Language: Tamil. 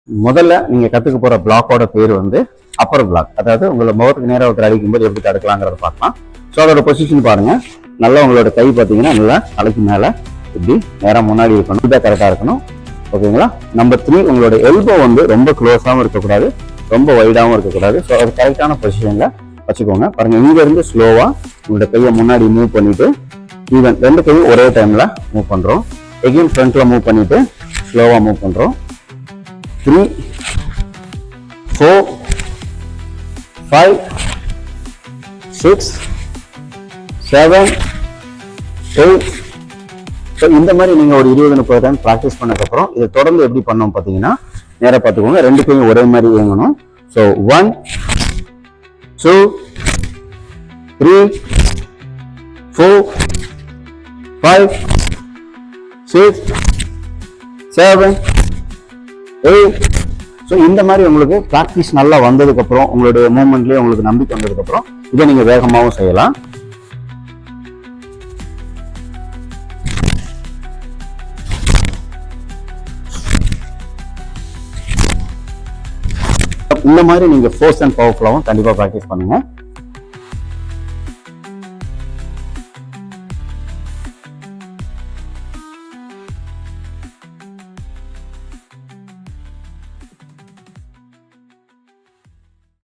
முதல்ல நீங்க கத்துக்க போற பிளாக்கோட பேர் வந்து அப்பர் பிளாக். அதாவது உங்களோட முகத்துக்கு நேராக ஒருத்தர் அடிக்கும்போது எப்படி தடுக்கலாங்கிறத பார்க்கலாம். ஸோ அதோட பொசிஷன் பாருங்க. நல்லா உங்களோட கை பார்த்தீங்கன்னா நல்லா தலைக்கு மேல இப்படி நேரம் முன்னாடி இருக்கணும். இதான் கரெக்டா இருக்கணும். ஓகேங்களா? நம்பர் 3, உங்களோட எல்போ வந்து ரொம்ப க்ளோஸாகவும் இருக்கக்கூடாது, ரொம்ப வைடாகவும் இருக்கக்கூடாது. ஸோ அது கரெக்டான பொசிஷன்ல வச்சுக்கோங்க. பாருங்க, இங்க இருந்து ஸ்லோவா உங்களோட கையை முன்னாடி மூவ் பண்ணிட்டு ஈவன் 2 கையும் ஒரே டைம்ல மூவ் பண்றோம். எகைன் ஃப்ரண்ட்ல மூவ் பண்ணிட்டு ஸ்லோவா மூவ் பண்றோம். 3, 4, 5, 6, 7, 8. ஸோ இந்த மாதிரி நீங்க ஒரு 20-30 டைம் ப்ராக்டிஸ் பண்ணதுக்கப்புறம் இதை தொடர்ந்து எப்படி பண்ணோம் பார்த்தீங்கன்னா, நேராக பார்த்துக்கோங்க. 2 கையும் ஒரே மாதிரி இயங்கணும். ஸோ 1, 2, 3, 4, 5, 6, 7, 8. ஸோ இந்த மாதிரி உங்களுக்கு ப்ராக்டிஸ் நல்லா வந்ததுக்கப்புறம், உங்களுடைய மூவ்மெண்ட்லேயே உங்களுக்கு நம்பிக்கை வந்ததுக்கப்புறம் இதை நீங்கள் வேகமாகவும் செய்யலாம். இந்த மாதிரி நீங்கள் ஃபோர்ஸ் அண்ட் பவர்ஃபுல்லாகவும் கண்டிப்பாக ப்ராக்டிஸ் பண்ணுங்கள்.